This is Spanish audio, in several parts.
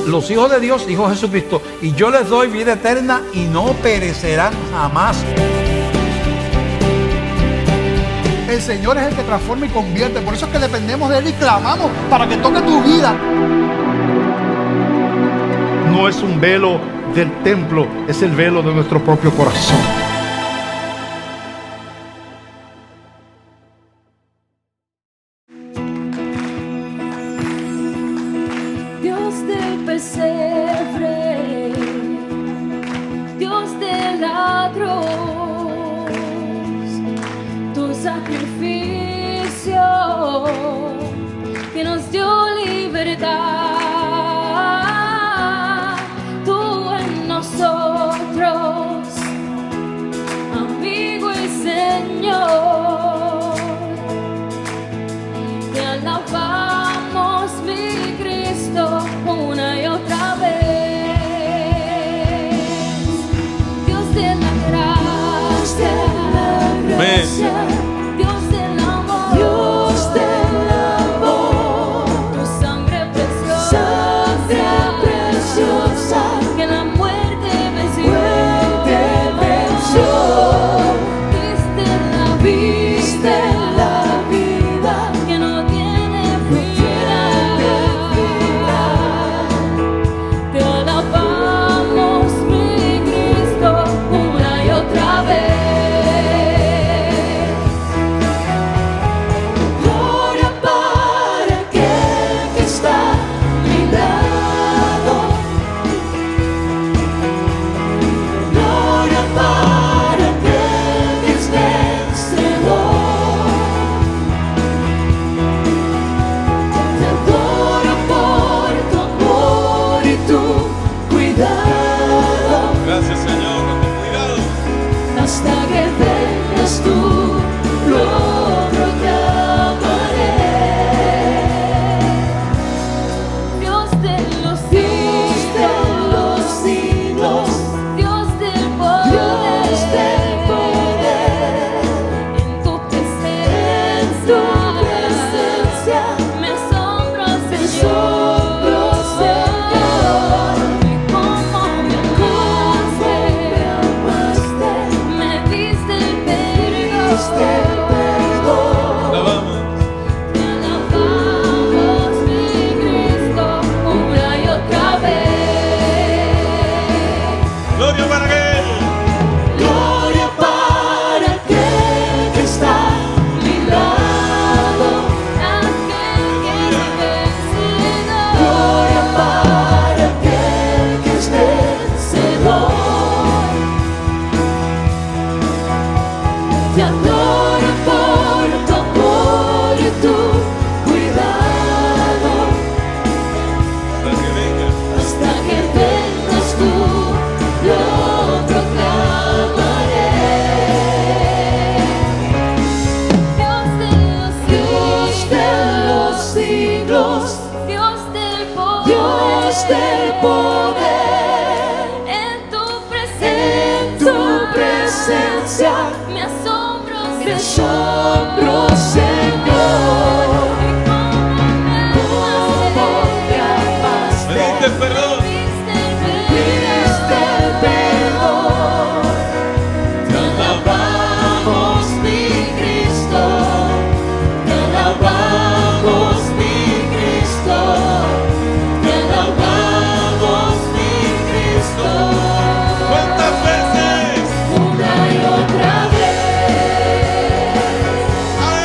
Los hijos de Dios, dijo Jesucristo, y yo les doy vida eterna y no perecerán jamás. El Señor es el que transforma y convierte. Por eso es que dependemos de Él y clamamos para que toque tu vida. No es un velo del templo, es el velo de nuestro propio corazón. Dios del pesebre, Dios de la cruz, tu sacrificio que nos dio libertad, tú en nosotros, amigo y Señor, te alabamos, mi Cristo, una y otra vez. Dios de la gracia, Dios del amor, Dios del amor, tu sangre preciosa, que la muerte venció, diste la vida, que no tiene final. Te alabamos, mi Cristo, una y otra vez. Gloria para aquel que está a mi lado. Gloria para aquel que es vencedor. Te adoro por tu amor y tu cuidado. Gracias, Señor, por tu cuidado. Hasta que vengas tú, lo proclamaré. Dios de los siglos, Dios del poder, en tu presencia, me asombro, Señor, y cómo me amaste, me diste el perdón. Alabamos. Te alabamos, mi Cristo, una y otra vez. Gloria para aquel. Gloria para aquel que está a mi lado, aquel que es vencedor. Gloria para aquel que es vencedor. Te adoro por tu amor y tu cuidado. Hasta que venga. Hasta que vengas tú, lo proclamaré. Dios de los siglos, Dios del poder, en tu presencia, me asombro, Señor, y cómo me amaste. Me diste el perdón. Diste el perdón. Te alabamos, mi Cristo. Te alabamos, mi Cristo. Te alabamos, mi Cristo. ¿Cuántas veces? Una y otra vez. ¡Aleluya!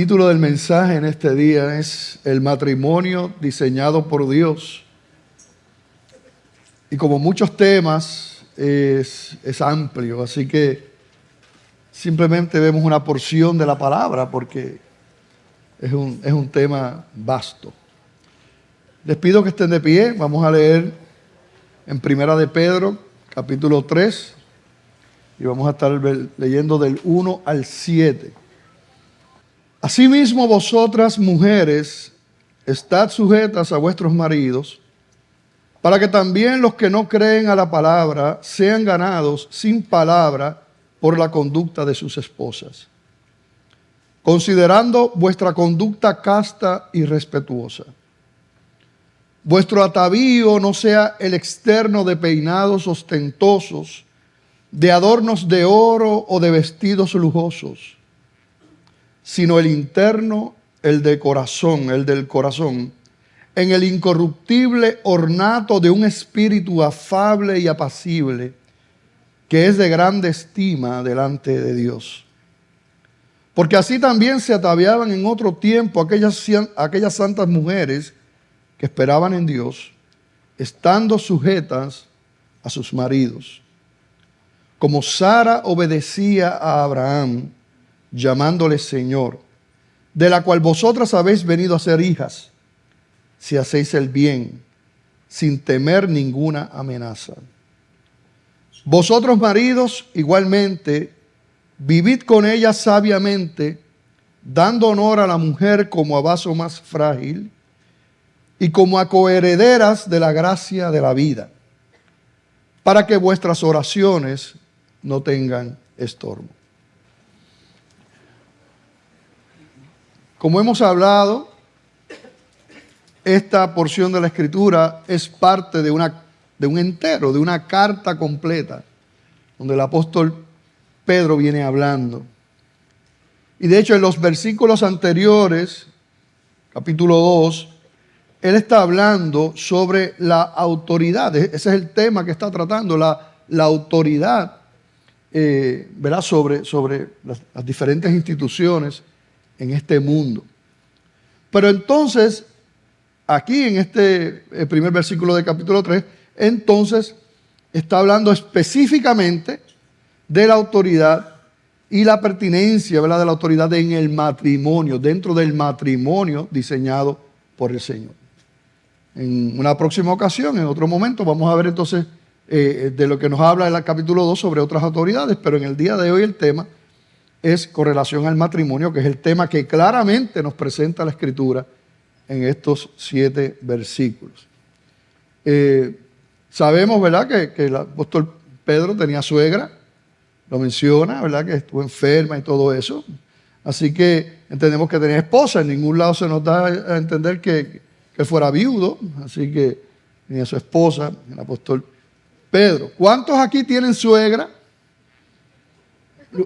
título del mensaje en este día es El matrimonio diseñado por Dios. Y como muchos temas, es amplio, así que simplemente vemos una porción de la palabra porque es un tema vasto. Les pido que estén de pie, vamos a leer en Primera de Pedro, capítulo 3, y vamos a estar leyendo del 1 al 7. Asimismo vosotras, mujeres, estad sujetas a vuestros maridos, para que también los que no creen a la palabra sean ganados sin palabra por la conducta de sus esposas, considerando vuestra conducta casta y respetuosa. Vuestro atavío no sea el externo de peinados ostentosos, de adornos de oro o de vestidos lujosos, sino el interno, el del corazón, en el incorruptible ornato de un espíritu afable y apacible, que es de grande estima delante de Dios. Porque así también se ataviaban en otro tiempo aquellas santas mujeres que esperaban en Dios, estando sujetas a sus maridos. Como Sara obedecía a Abraham, llamándole Señor, de la cual vosotras habéis venido a ser hijas, si hacéis el bien, sin temer ninguna amenaza. Vosotros, maridos, igualmente, vivid con ella sabiamente, dando honor a la mujer como a vaso más frágil y como a coherederas de la gracia de la vida, para que vuestras oraciones no tengan estorbo. Como hemos hablado, esta porción de la Escritura es parte de un entero, de una carta completa, donde el apóstol Pedro viene hablando. Y de hecho en los versículos anteriores, capítulo 2, él está hablando sobre la autoridad. Ese es el tema que está tratando, la autoridad, ¿verdad? Sobre las diferentes instituciones en este mundo. Pero entonces, aquí en este primer versículo del capítulo 3, entonces está hablando específicamente de la autoridad y la pertinencia, ¿verdad?, de la autoridad en el matrimonio, dentro del matrimonio diseñado por el Señor. En una próxima ocasión, en otro momento, vamos a ver entonces de lo que nos habla el capítulo 2 sobre otras autoridades, pero en el día de hoy el tema es con relación al matrimonio, que es el tema que claramente nos presenta la Escritura en estos 7 versículos. Sabemos, ¿verdad?, que el apóstol Pedro tenía suegra, lo menciona, ¿verdad?, que estuvo enferma y todo eso. Así que entendemos que tenía esposa, en ningún lado se nos da a entender que fuera viudo, así que tenía su esposa, el apóstol Pedro. ¿Cuántos aquí tienen suegra?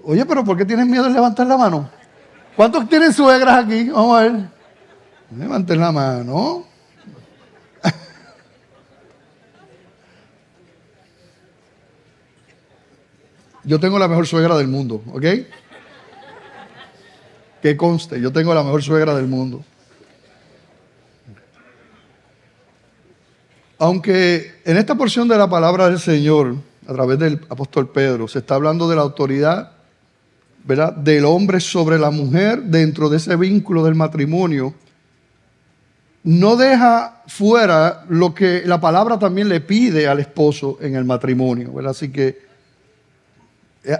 Oye, pero ¿por qué tienes miedo de levantar la mano? ¿Cuántos tienen suegras aquí? Vamos a ver. Levanten la mano. Yo tengo la mejor suegra del mundo, ¿ok? Que conste, yo tengo la mejor suegra del mundo. Aunque en esta porción de la palabra del Señor, a través del apóstol Pedro, se está hablando de la autoridad, ¿verdad?, del hombre sobre la mujer dentro de ese vínculo del matrimonio, no deja fuera lo que la palabra también le pide al esposo en el matrimonio, ¿verdad? Así que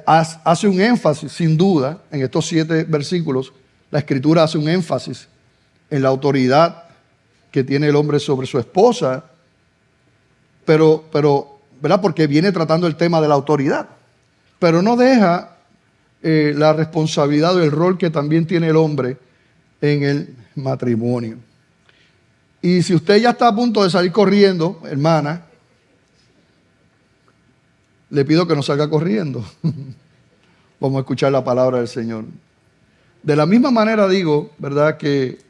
hace un énfasis, sin duda, en estos 7 versículos, la Escritura hace un énfasis en la autoridad que tiene el hombre sobre su esposa, pero ¿verdad?, porque viene tratando el tema de la autoridad, pero no deja la responsabilidad o el rol que también tiene el hombre en el matrimonio. Y si usted ya está a punto de salir corriendo, hermana, le pido que no salga corriendo. Vamos a escuchar la palabra del Señor. De la misma manera digo, ¿verdad?, que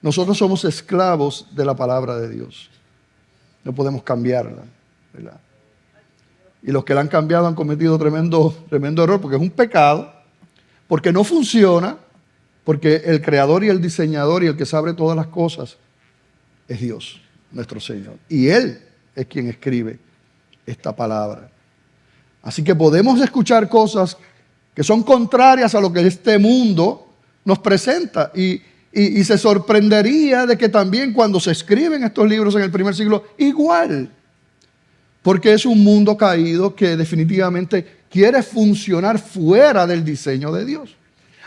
nosotros somos esclavos de la palabra de Dios. No podemos cambiarla, ¿verdad? Y los que la han cambiado han cometido tremendo error, porque es un pecado, porque no funciona Porque el creador y el diseñador y el que sabe todas las cosas es Dios, nuestro Señor. Y Él es quien escribe esta palabra. Así que podemos escuchar cosas que son contrarias a lo que este mundo nos presenta. Y se sorprendería de que también cuando se escriben estos libros en el primer siglo, igual. Porque es un mundo caído que definitivamente quiere funcionar fuera del diseño de Dios.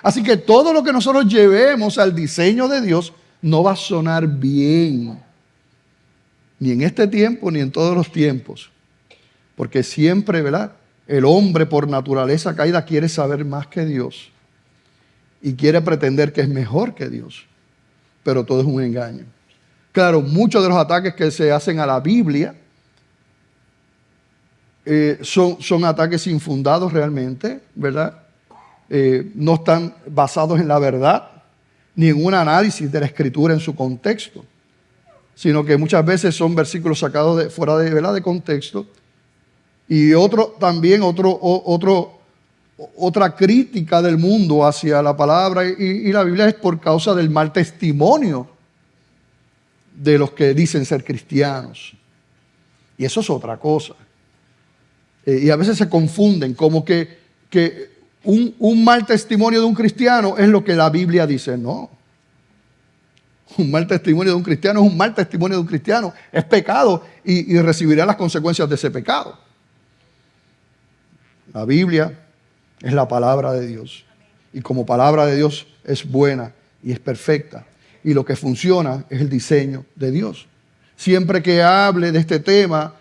Así que todo lo que nosotros llevemos al diseño de Dios no va a sonar bien. Ni en este tiempo, ni en todos los tiempos. Porque siempre, ¿verdad? El hombre por naturaleza caída quiere saber más que Dios. Y quiere pretender que es mejor que Dios. Pero todo es un engaño. Claro, muchos de los ataques que se hacen a la Biblia son ataques infundados realmente, ¿verdad? No están basados en la verdad, ni en un análisis de la Escritura en su contexto, sino que muchas veces son versículos sacados fuera de, ¿verdad?, de contexto. Y otra crítica del mundo hacia la palabra y la Biblia es por causa del mal testimonio de los que dicen ser cristianos. Y eso es otra cosa. Y a veces se confunden, como que un mal testimonio de un cristiano es lo que la Biblia dice. No. Un mal testimonio de un cristiano es un mal testimonio de un cristiano. Es pecado y recibirá las consecuencias de ese pecado. La Biblia es la palabra de Dios. Y como palabra de Dios es buena y es perfecta. Y lo que funciona es el diseño de Dios. Siempre que hable de este tema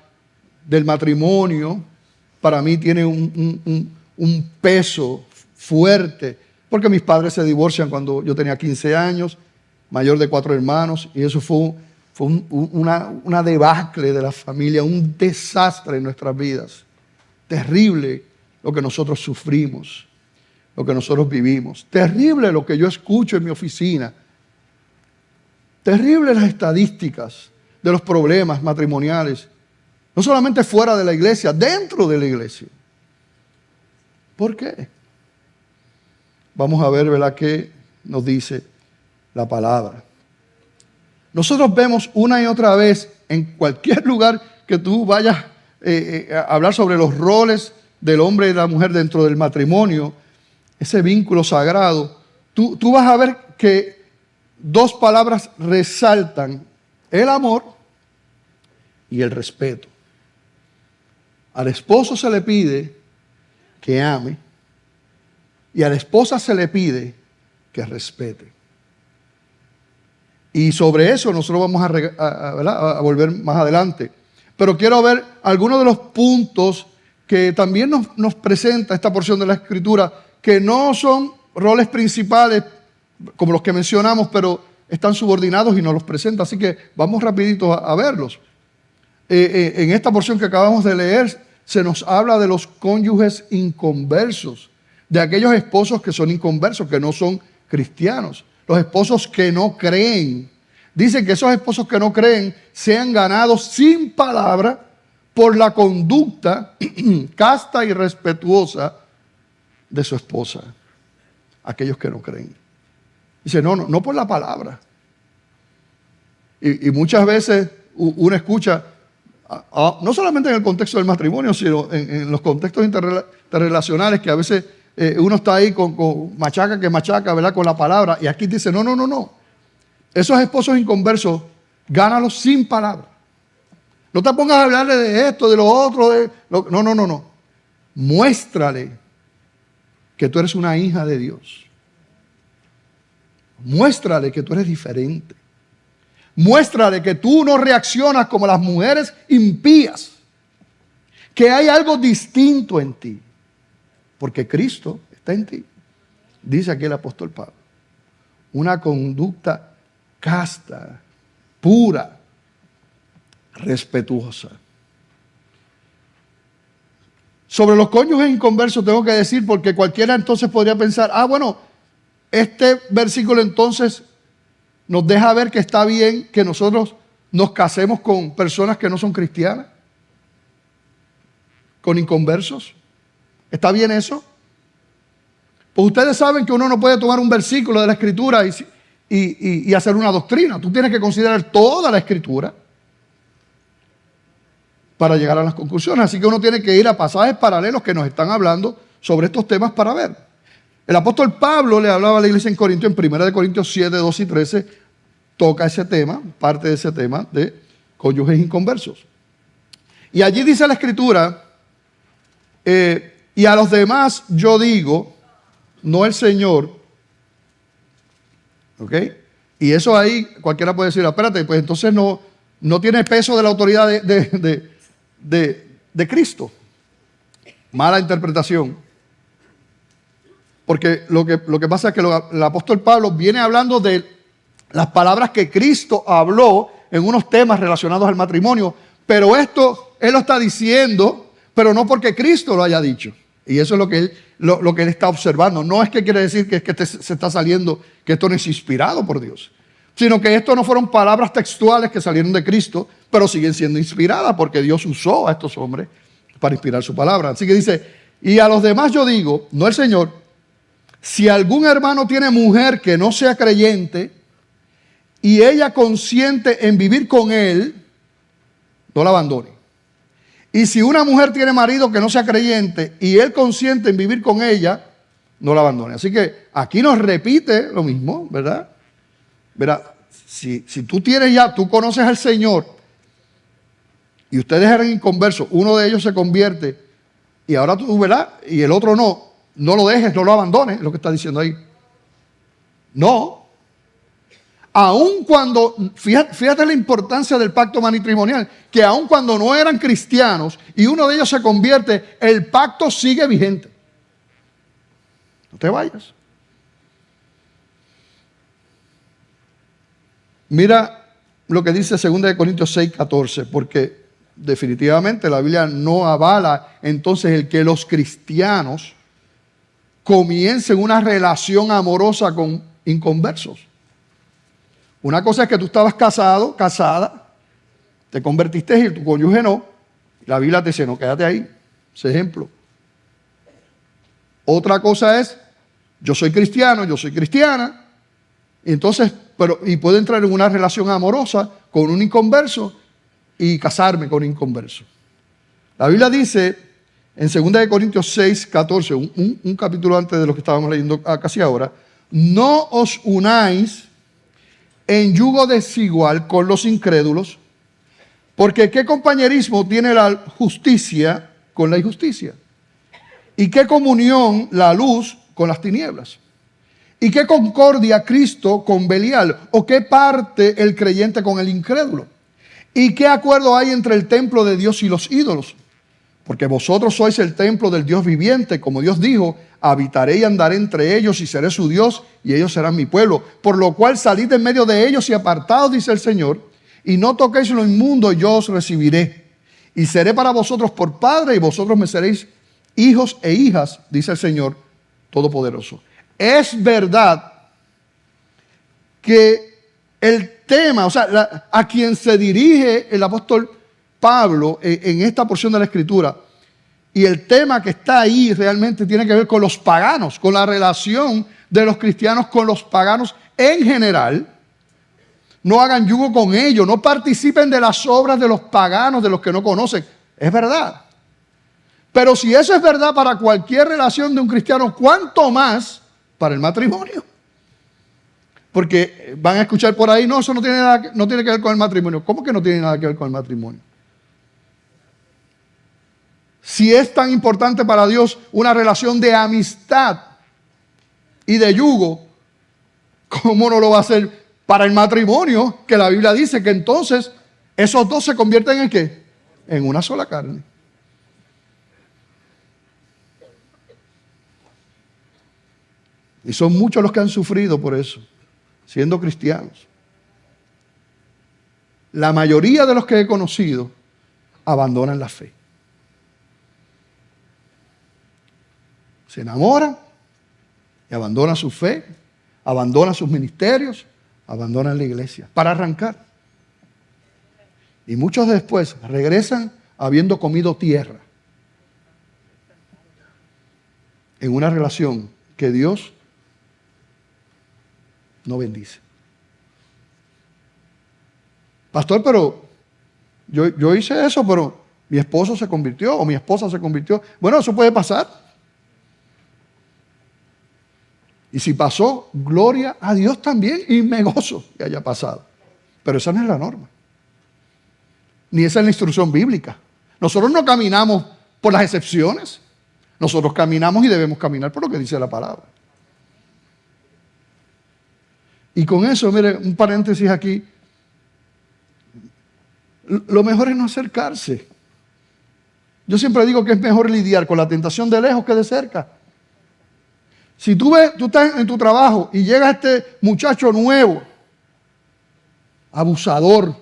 del matrimonio, para mí tiene un peso fuerte. Porque mis padres se divorcian cuando yo tenía 15 años, mayor de 4 hermanos. Y eso fue una debacle de la familia, un desastre en nuestras vidas. Terrible lo que nosotros sufrimos, lo que nosotros vivimos. Terrible lo que yo escucho en mi oficina. Terrible las estadísticas de los problemas matrimoniales. No solamente fuera de la iglesia, dentro de la iglesia. ¿Por qué? Vamos a ver, ¿verdad?, qué nos dice la palabra. Nosotros vemos una y otra vez en cualquier lugar que tú vayas a hablar sobre los roles del hombre y la mujer dentro del matrimonio, ese vínculo sagrado, tú vas a ver que dos palabras resaltan: el amor y el respeto. Al esposo se le pide que ame y a la esposa se le pide que respete. Y sobre eso nosotros vamos a volver más adelante. Pero quiero ver algunos de los puntos que también nos presenta esta porción de la Escritura, que no son roles principales como los que mencionamos, pero están subordinados y nos los presenta. Así que vamos rapidito a verlos. En esta porción que acabamos de leer, se nos habla de los cónyuges inconversos, de aquellos esposos que son inconversos, que no son cristianos, los esposos que no creen. Dicen que esos esposos que no creen sean ganados sin palabra por la conducta casta y respetuosa de su esposa. Aquellos que no creen. Dice, no por la palabra. Y muchas veces uno escucha, no solamente en el contexto del matrimonio, sino en los contextos interrelacionales, que a veces uno está ahí con machaca, ¿verdad?, con la palabra. Y aquí dice, no. Esos esposos inconversos, gánalos sin palabra. No te pongas a hablarle de esto, de lo otro. No. Muéstrale que tú eres una hija de Dios. Muéstrale que tú eres diferente. Muéstrale que tú no reaccionas como las mujeres impías. Que hay algo distinto en ti. Porque Cristo está en ti. Dice aquí el apóstol Pablo. Una conducta casta, pura, respetuosa. Sobre los cónyuges inconversos tengo que decir, porque cualquiera entonces podría pensar, bueno, este versículo entonces nos deja ver que está bien que nosotros nos casemos con personas que no son cristianas, con inconversos. ¿Está bien eso? Pues ustedes saben que uno no puede tomar un versículo de la Escritura y hacer una doctrina. Tú tienes que considerar toda la Escritura para llegar a las conclusiones. Así que uno tiene que ir a pasajes paralelos que nos están hablando sobre estos temas para ver. El apóstol Pablo le hablaba a la iglesia en Corinto, en 1 Corintios 7, 2 y 13, toca ese tema, parte de ese tema de cónyuges inconversos. Y allí dice la Escritura, y a los demás yo digo, no el Señor, ¿ok? Y eso ahí cualquiera puede decir, espérate, pues entonces no tiene peso de la autoridad de Cristo. Mala interpretación. Porque lo que pasa es que el apóstol Pablo viene hablando de las palabras que Cristo habló en unos temas relacionados al matrimonio, pero esto él lo está diciendo, pero no porque Cristo lo haya dicho. Y eso es lo que él está observando. No es que quiere decir que se está saliendo, que esto no es inspirado por Dios, sino que esto no fueron palabras textuales que salieron de Cristo, pero siguen siendo inspiradas porque Dios usó a estos hombres para inspirar su palabra. Así que dice, y a los demás yo digo, no el Señor, si algún hermano tiene mujer que no sea creyente y ella consiente en vivir con él, no la abandone. Y si una mujer tiene marido que no sea creyente y él consiente en vivir con ella, no la abandone. Así que aquí nos repite lo mismo, ¿verdad? Verá, si tú tienes ya, tú conoces al Señor y ustedes eran inconversos, uno de ellos se convierte y ahora tú, ¿verdad? Y el otro no lo dejes, no lo abandones, es lo que está diciendo ahí. No. Aun cuando, fíjate la importancia del pacto matrimonial, que aun cuando no eran cristianos y uno de ellos se convierte, el pacto sigue vigente. No te vayas. Mira lo que dice 2 Corintios 6, 14, porque definitivamente la Biblia no avala entonces el que los cristianos comiencen una relación amorosa con inconversos. Una cosa es que tú estabas casado, casada, te convertiste y tu cónyuge no. La Biblia te dice, no, quédate ahí. Ese ejemplo. Otra cosa es, yo soy cristiano, yo soy cristiana, y entonces, y puedo entrar en una relación amorosa con un inconverso y casarme con un inconverso. La Biblia dice en 2 Corintios 6, 14, un capítulo antes de lo que estábamos leyendo casi ahora, no os unáis en yugo desigual con los incrédulos, porque ¿qué compañerismo tiene la justicia con la injusticia? ¿Y qué comunión la luz con las tinieblas? ¿Y qué concordia Cristo con Belial? ¿O qué parte el creyente con el incrédulo? ¿Y qué acuerdo hay entre el templo de Dios y los ídolos? Porque vosotros sois el templo del Dios viviente, como Dios dijo, habitaré y andaré entre ellos y seré su Dios y ellos serán mi pueblo. Por lo cual salid en medio de ellos y apartaos, dice el Señor, y no toquéis lo inmundo, yo os recibiré. Y seré para vosotros por padre y vosotros me seréis hijos e hijas, dice el Señor Todopoderoso. Es verdad que el tema, o sea, a quien se dirige el apóstol Pablo en esta porción de la Escritura, y el tema que está ahí realmente tiene que ver con los paganos, con la relación de los cristianos con los paganos en general. No hagan yugo con ellos, no participen de las obras de los paganos, de los que no conocen. Es verdad. Pero si eso es verdad para cualquier relación de un cristiano, ¿cuánto más para el matrimonio? Porque van a escuchar por ahí, no, eso no tiene que ver con el matrimonio. ¿Cómo que no tiene nada que ver con el matrimonio? Si es tan importante para Dios una relación de amistad y de yugo, ¿cómo no lo va a hacer para el matrimonio? Que la Biblia dice que entonces esos dos se convierten en ¿qué? En una sola carne. Y son muchos los que han sufrido por eso, siendo cristianos. La mayoría de los que he conocido abandonan la fe. Se enamoran y abandonan su fe, abandonan sus ministerios, abandonan la iglesia para arrancar. Y muchos después regresan habiendo comido tierra en una relación que Dios no bendice. Pastor, pero yo hice eso, pero mi esposo se convirtió o mi esposa se convirtió. Bueno, eso puede pasar. Y si pasó, gloria a Dios también, y me gozo que haya pasado. Pero esa no es la norma. Ni esa es la instrucción bíblica. Nosotros no caminamos por las excepciones. Nosotros caminamos y debemos caminar por lo que dice la palabra. Y con eso, mire, un paréntesis aquí. Lo mejor es no acercarse. Yo siempre digo que es mejor lidiar con la tentación de lejos que de cerca. Si tú estás en tu trabajo y llega este muchacho nuevo, abusador,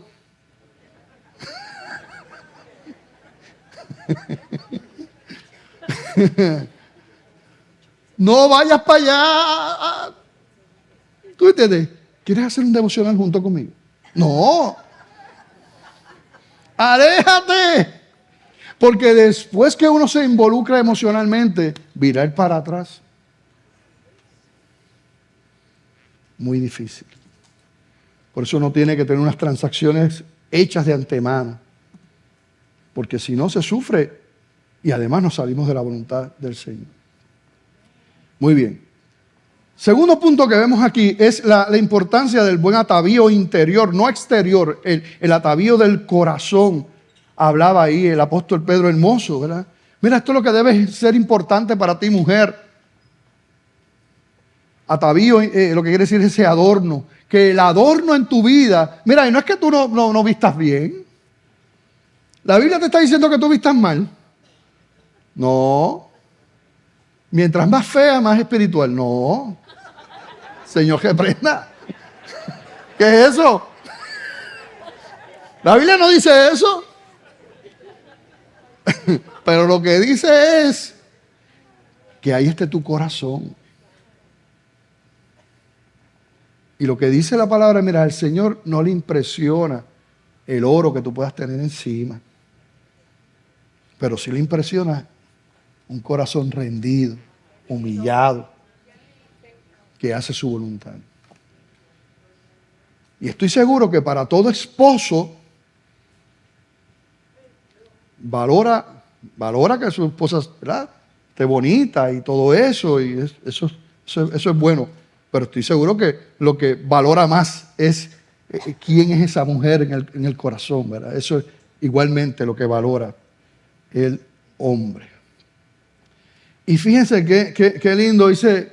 no vayas para allá. ¿Tú entiendes? ¿Quieres hacer un devocional junto conmigo? No. Aléjate. Porque después que uno se involucra emocionalmente, virar para atrás, muy difícil. Por eso uno tiene que tener unas transacciones hechas de antemano. Porque si no, se sufre y además nos salimos de la voluntad del Señor. Muy bien. Segundo punto que vemos aquí es la importancia del buen atavío interior, no exterior, el atavío del corazón. Hablaba ahí el apóstol Pedro hermoso, ¿verdad? Mira, esto es lo que debe ser importante para ti, mujer. Atavío, lo que quiere decir es ese adorno. Que el adorno en tu vida, mira, y no es que tú no vistas bien. La Biblia te está diciendo que tú vistas mal. No. Mientras más fea, más espiritual. No. Señor, que prenda. ¿Qué es eso? La Biblia no dice eso. Pero lo que dice es que ahí esté tu corazón. Y lo que dice la palabra, mira, al Señor no le impresiona el oro que tú puedas tener encima. Pero sí le impresiona un corazón rendido, humillado, que hace su voluntad. Y estoy seguro que para todo esposo, valora que su esposa, ¿verdad?, esté bonita y todo eso, y eso es bueno. Pero estoy seguro que lo que valora más es quién es esa mujer en el corazón, ¿verdad? Eso es igualmente lo que valora el hombre. Y fíjense qué lindo dice,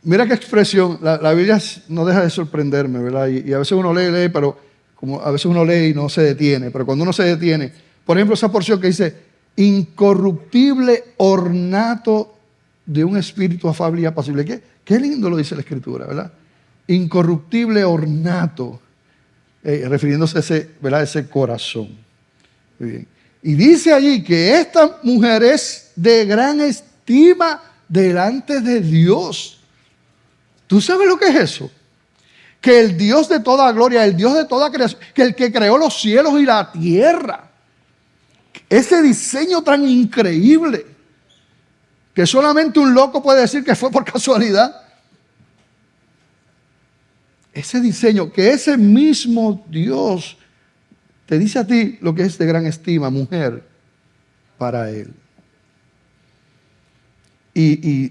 mira qué expresión, la Biblia no deja de sorprenderme, ¿verdad? Y a veces uno lee, pero como a veces uno lee y no se detiene, pero cuando uno se detiene, por ejemplo, esa porción que dice, incorruptible ornato de un espíritu afable y apacible. Qué lindo lo dice la Escritura, ¿verdad? Incorruptible ornato, refiriéndose a ese corazón. Muy bien. Y dice allí que esta mujer es de gran estima delante de Dios. ¿Tú sabes lo que es eso? Que el Dios de toda gloria, el Dios de toda creación, que el que creó los cielos y la tierra, ese diseño tan increíble, que solamente un loco puede decir que fue por casualidad. Ese diseño, que ese mismo Dios te dice a ti lo que es de gran estima, mujer, para Él.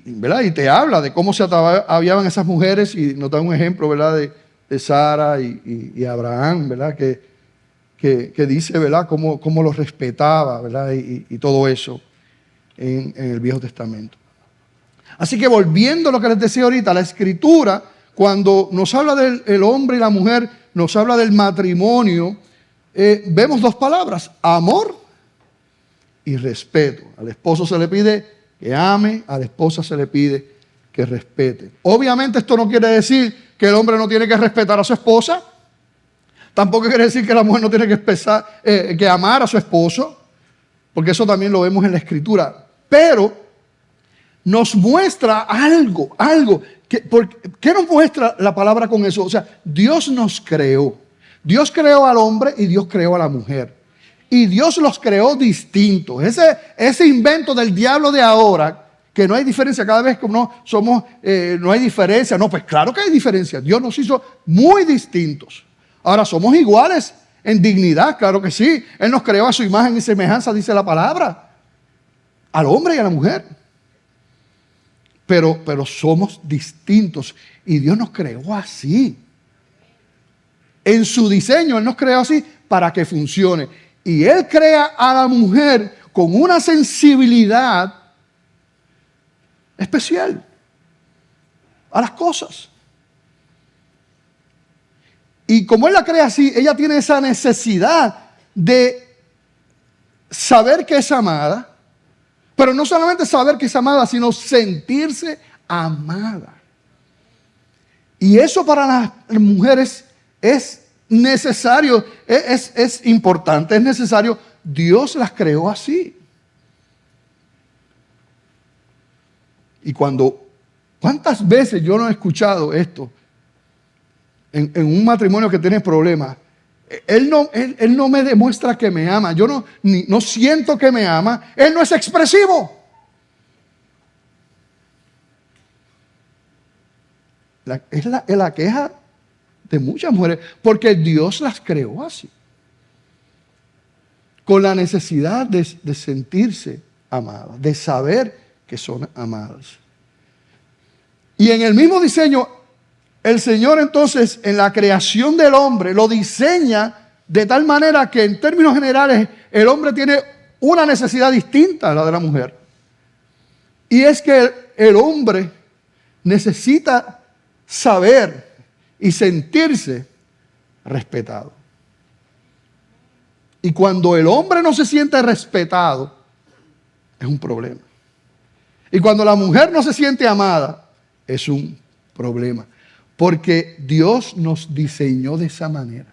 ¿Verdad? Y te habla de cómo se ataviaban esas mujeres, y nos da un ejemplo, ¿verdad?, de Sara y Abraham, ¿verdad?, que dice, ¿verdad?, cómo los respetaba, ¿verdad?, y todo eso en el Viejo Testamento. Así que volviendo a lo que les decía ahorita, la Escritura, cuando nos habla del hombre y la mujer, nos habla del matrimonio, vemos dos palabras, amor y respeto. Al esposo se le pide que ame, a la esposa se le pide que respete. Obviamente esto no quiere decir que el hombre no tiene que respetar a su esposa, tampoco quiere decir que la mujer no tiene que amar a su esposo, porque eso también lo vemos en la Escritura. Pero nos muestra algo. ¿Qué nos muestra la palabra con eso? O sea, Dios nos creó. Dios creó al hombre y Dios creó a la mujer. Y Dios los creó distintos. Ese invento del diablo de ahora, que no hay diferencia, cada vez que no somos, no hay diferencia. No, pues claro que hay diferencia. Dios nos hizo muy distintos. Ahora, somos iguales en dignidad, claro que sí. Él nos creó a su imagen y semejanza, dice la palabra, al hombre y a la mujer. Pero somos distintos y Dios nos creó así. En su diseño, Él nos creó así para que funcione. Y Él crea a la mujer con una sensibilidad especial a las cosas. Y como Él la crea así, ella tiene esa necesidad de saber que es amada, pero no solamente saber que es amada, sino sentirse amada. Y eso para las mujeres es necesario, es importante, es necesario. Dios las creó así. Y ¿cuántas veces yo no he escuchado esto en un matrimonio que tiene problemas? Él no me demuestra que me ama. Yo no siento que me ama. Él no es expresivo. Es la queja de muchas mujeres, porque Dios las creó así, con la necesidad de sentirse amadas, de saber que son amadas. Y en el mismo diseño, el Señor entonces en la creación del hombre lo diseña de tal manera que en términos generales el hombre tiene una necesidad distinta a la de la mujer. Y es que el hombre necesita saber y sentirse respetado. Y cuando el hombre no se siente respetado, es un problema. Y cuando la mujer no se siente amada, es un problema. Porque Dios nos diseñó de esa manera.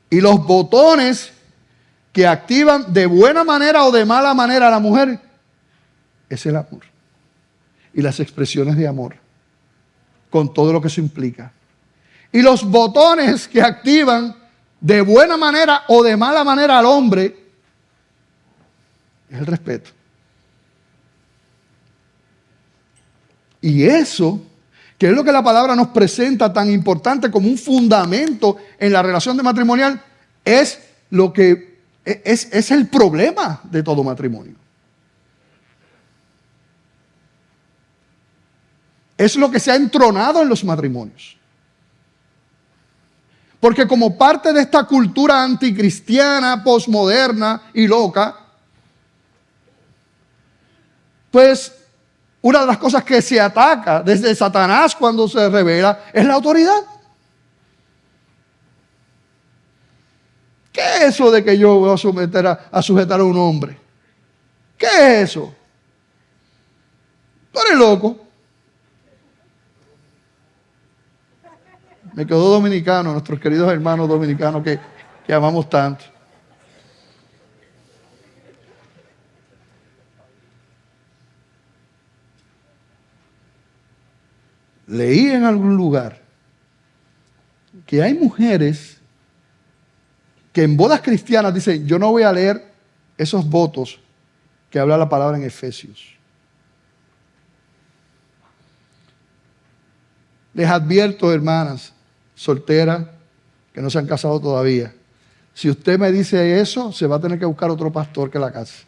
Y los botones que activan de buena manera o de mala manera a la mujer es el amor. Y las expresiones de amor, con todo lo que eso implica. Y los botones que activan de buena manera o de mala manera al hombre es el respeto. Y eso, que es lo que la palabra nos presenta tan importante como un fundamento en la relación de matrimonial, es lo que es el problema de todo matrimonio. Es lo que se ha entronado en los matrimonios. Porque como parte de esta cultura anticristiana, posmoderna y loca, pues una de las cosas que se ataca desde Satanás cuando se revela es la autoridad. ¿Qué es eso de que yo voy a sujetar a un hombre? ¿Qué es eso? Tú eres loco. Me quedó dominicano, nuestros queridos hermanos dominicanos que amamos tanto. Leí en algún lugar que hay mujeres que en bodas cristianas dicen, yo no voy a leer esos votos que habla la palabra en Efesios. Les advierto, hermanas solteras que no se han casado todavía, si usted me dice eso, se va a tener que buscar otro pastor que la case.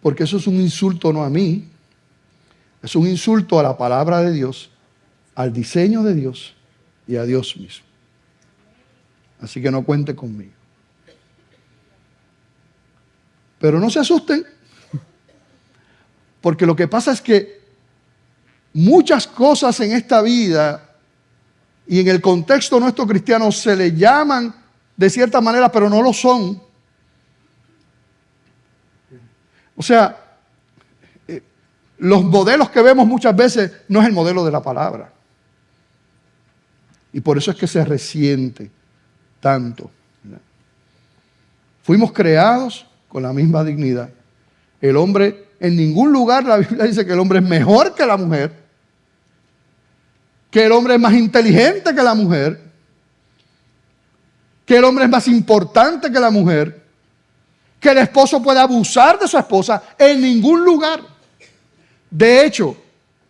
Porque eso es un insulto no a mí, es un insulto a la palabra de Dios, al diseño de Dios y a Dios mismo. Así que no cuente conmigo. Pero no se asusten, porque lo que pasa es que muchas cosas en esta vida y en el contexto nuestro cristiano se le llaman de cierta manera, pero no lo son. O sea, los modelos que vemos muchas veces no es el modelo de la palabra. Y por eso es que se resiente tanto. Fuimos creados con la misma dignidad. El hombre, en ningún lugar la Biblia dice que el hombre es mejor que la mujer, que el hombre es más inteligente que la mujer. que el hombre es más importante que la mujer, que el esposo puede abusar de su esposa en ningún lugar. De hecho,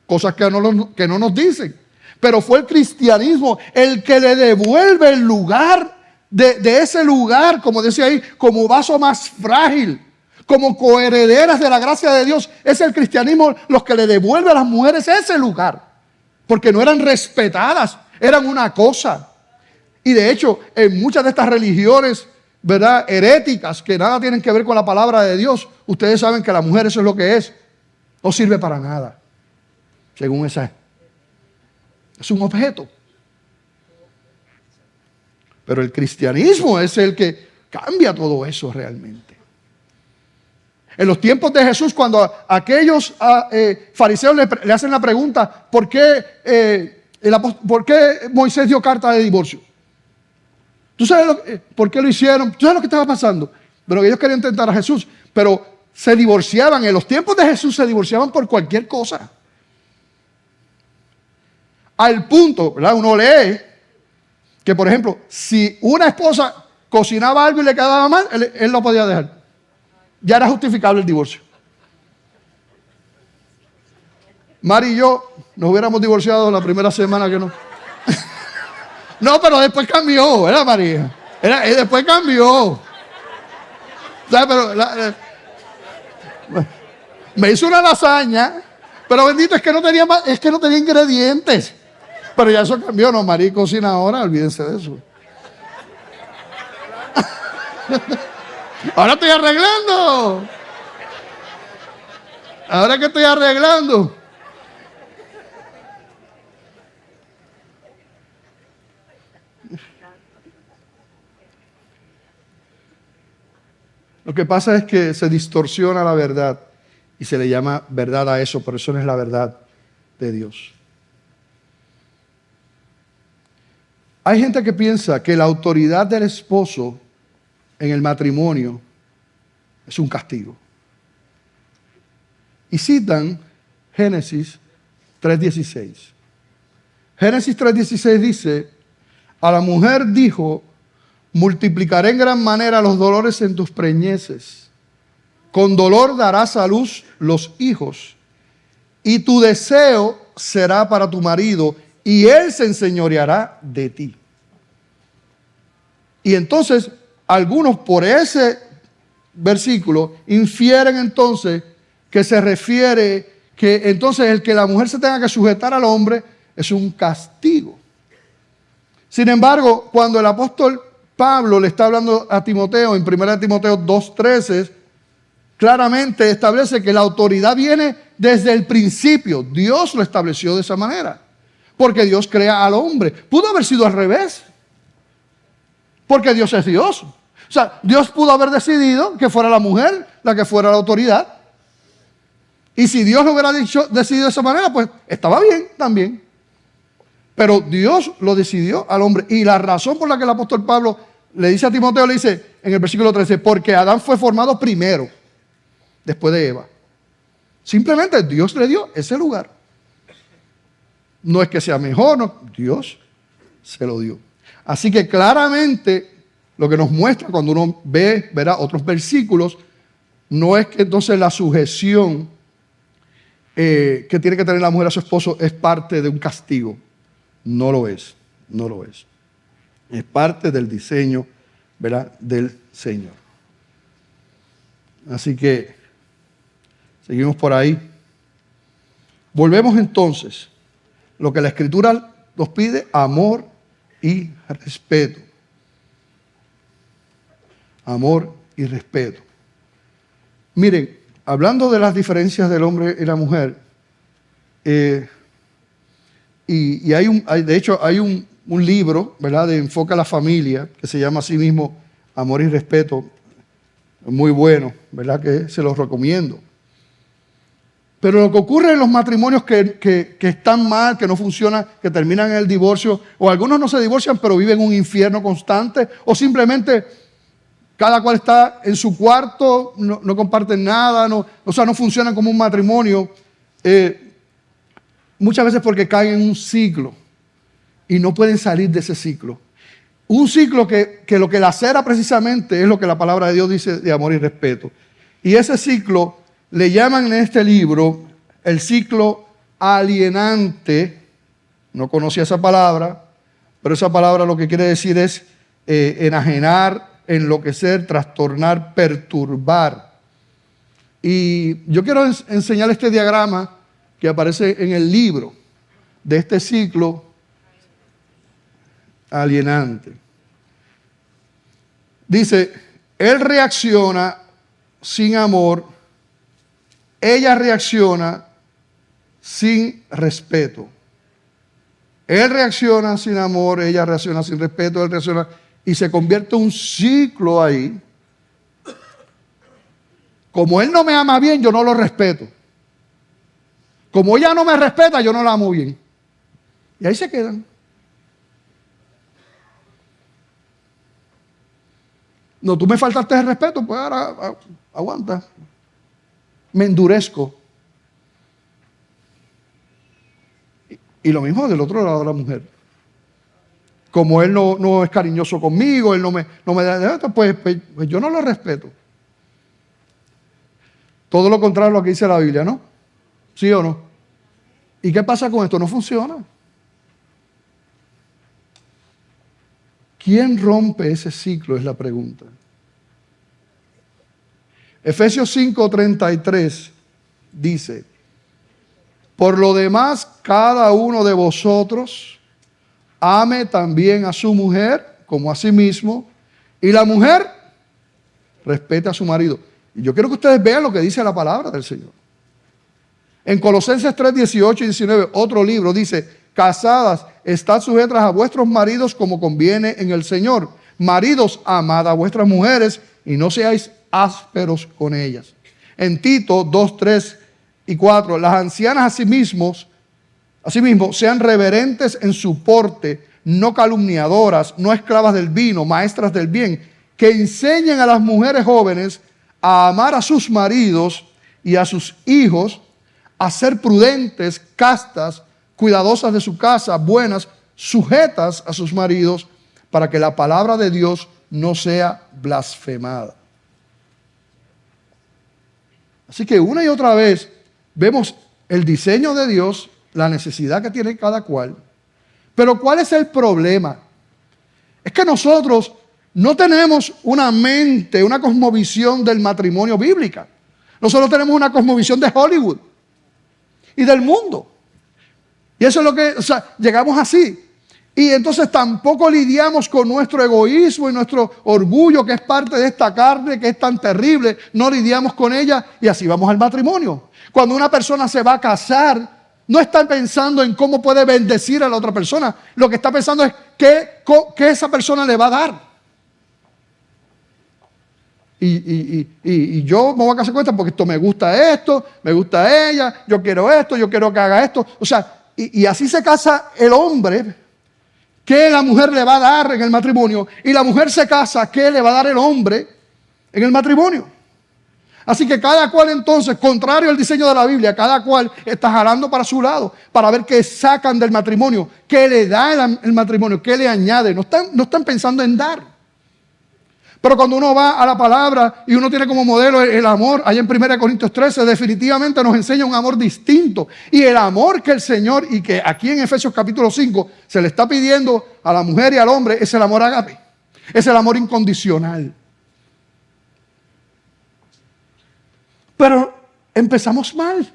cosas que no nos dicen, pero fue el cristianismo el que le devuelve el lugar de ese lugar, como decía ahí, como vaso más frágil, como coherederas de la gracia de Dios. Es el cristianismo los que le devuelve a las mujeres ese lugar, porque no eran respetadas, eran una cosa. Y de hecho, en muchas de estas religiones, ¿verdad?, heréticas, que nada tienen que ver con la palabra de Dios, ustedes saben que la mujer eso es lo que es. No sirve para nada, según esa. Es un objeto. Pero el cristianismo es el que cambia todo eso realmente. En los tiempos de Jesús, cuando aquellos fariseos le hacen la pregunta, ¿por qué Moisés dio carta de divorcio? ¿Tú sabes por qué lo hicieron? ¿Tú sabes lo que estaba pasando? Pero ellos querían tentar a Jesús, pero se divorciaban. En los tiempos de Jesús se divorciaban por cualquier cosa. Al punto, ¿verdad?, uno lee que, por ejemplo, si una esposa cocinaba algo y le quedaba mal, él lo podía dejar. Ya era justificable el divorcio. Mari y yo nos hubiéramos divorciado la primera semana que no. No, pero después cambió, ¿verdad, María? Después cambió. ¿Sabes? Pero me hizo una lasaña, pero bendito, es que no tenía ingredientes. Pero ya eso cambió, no, María cocina ahora, olvídense de eso. Ahora estoy arreglando. Ahora que estoy arreglando. Lo que pasa es que se distorsiona la verdad y se le llama verdad a eso, pero eso no es la verdad de Dios. Hay gente que piensa que la autoridad del esposo en el matrimonio es un castigo. Y citan Génesis 3:16. Génesis 3:16 dice, a la mujer dijo, multiplicaré en gran manera los dolores en tus preñeces. Con dolor darás a luz los hijos. Y tu deseo será para tu marido, y él se enseñoreará de ti. Y entonces, algunos por ese versículo infieren entonces que se refiere que entonces el que la mujer se tenga que sujetar al hombre es un castigo. Sin embargo, cuando el apóstol Pablo le está hablando a Timoteo en 1 Timoteo 2:13, claramente establece que la autoridad viene desde el principio. Dios lo estableció de esa manera, porque Dios crea al hombre. Pudo haber sido al revés, porque Dios es Dios. O sea, Dios pudo haber decidido que fuera la mujer la que fuera la autoridad. Y si Dios lo hubiera decidido de esa manera, pues estaba bien también. Pero Dios lo decidió al hombre. Y la razón por la que el apóstol Pablo le dice a Timoteo, le dice en el versículo 13, porque Adán fue formado primero, después de Eva. Simplemente Dios le dio ese lugar. No es que sea mejor, no, Dios se lo dio. Así que claramente lo que nos muestra cuando uno verá otros versículos, no es que entonces la sujeción que tiene que tener la mujer a su esposo es parte de un castigo. No lo es, no lo es. Es parte del diseño, ¿verdad?, del Señor. Así que seguimos por ahí. Volvemos entonces. Lo que la Escritura nos pide, amor y respeto. Amor y respeto. Miren, hablando de las diferencias del hombre y la mujer, de hecho hay un libro, ¿verdad?, de enfoque a la familia, que se llama así mismo Amor y Respeto, muy bueno, ¿verdad?, que se los recomiendo. Pero lo que ocurre en los matrimonios que están mal, que no funcionan, que terminan en el divorcio, o algunos no se divorcian, pero viven un infierno constante, o simplemente cada cual está en su cuarto, no comparten nada, no funcionan como un matrimonio, muchas veces porque caen en un ciclo y no pueden salir de ese ciclo. Un ciclo que lo que lacera precisamente es lo que la palabra de Dios dice de amor y respeto. Y ese ciclo le llaman en este libro el ciclo alienante. No conocía esa palabra, pero esa palabra lo que quiere decir es enajenar, enloquecer, trastornar, perturbar. Y yo quiero enseñar este diagrama que aparece en el libro de este ciclo alienante. Dice, él reacciona sin amor, ella reacciona sin respeto. Él reacciona sin amor, ella reacciona sin respeto, él reacciona y se convierte en un ciclo ahí. Como él no me ama bien, yo no lo respeto. Como ella no me respeta, yo no la amo bien. Y ahí se quedan. No, tú me faltaste el respeto, pues ahora aguanta. Me endurezco. Y lo mismo del otro lado de la mujer. Como él no es cariñoso conmigo, él no me da, pues yo no lo respeto. Todo lo contrario a lo que dice la Biblia, ¿no? ¿Sí o no? ¿Y qué pasa con esto? No funciona. ¿Quién rompe ese ciclo? Es la pregunta. Efesios 5:33 dice, por lo demás, cada uno de vosotros ame también a su mujer como a sí mismo, y la mujer respete a su marido. Y yo quiero que ustedes vean lo que dice la palabra del Señor. En Colosenses 3:18 y 19, otro libro, dice, casadas, estad sujetas a vuestros maridos como conviene en el Señor. Maridos, amad a vuestras mujeres y no seáis ásperos con ellas. En Tito 2:3 y 4, las ancianas asimismo sean reverentes en su porte, no calumniadoras, no esclavas del vino, maestras del bien, que enseñen a las mujeres jóvenes a amar a sus maridos y a sus hijos, a ser prudentes, castas, cuidadosas de su casa, buenas, sujetas a sus maridos, para que la palabra de Dios no sea blasfemada. Así que una y otra vez vemos el diseño de Dios, la necesidad que tiene cada cual. Pero ¿cuál es el problema? Es que nosotros no tenemos una mente, una cosmovisión del matrimonio bíblica. Nosotros tenemos una cosmovisión de Hollywood y del mundo. Y eso es lo que, llegamos así. Y entonces tampoco lidiamos con nuestro egoísmo y nuestro orgullo, que es parte de esta carne que es tan terrible. No lidiamos con ella y así vamos al matrimonio. Cuando una persona se va a casar, no está pensando en cómo puede bendecir a la otra persona. Lo que está pensando es qué esa persona le va a dar. Y yo me voy a casar con esta porque esto me gusta ella, yo quiero esto, yo quiero que haga esto. O sea, y así se casa el hombre, ¿qué la mujer le va a dar en el matrimonio? Y la mujer se casa, ¿qué le va a dar el hombre en el matrimonio? Así que cada cual entonces, contrario al diseño de la Biblia, cada cual está jalando para su lado para ver qué sacan del matrimonio, qué le da el matrimonio, qué le añade. No están pensando en dar. Pero cuando uno va a la palabra y uno tiene como modelo el amor, allá en 1 Corintios 13, definitivamente nos enseña un amor distinto. Y el amor que el Señor, y que aquí en Efesios capítulo 5 se le está pidiendo a la mujer y al hombre, es el amor ágape. Es el amor incondicional. Pero empezamos mal.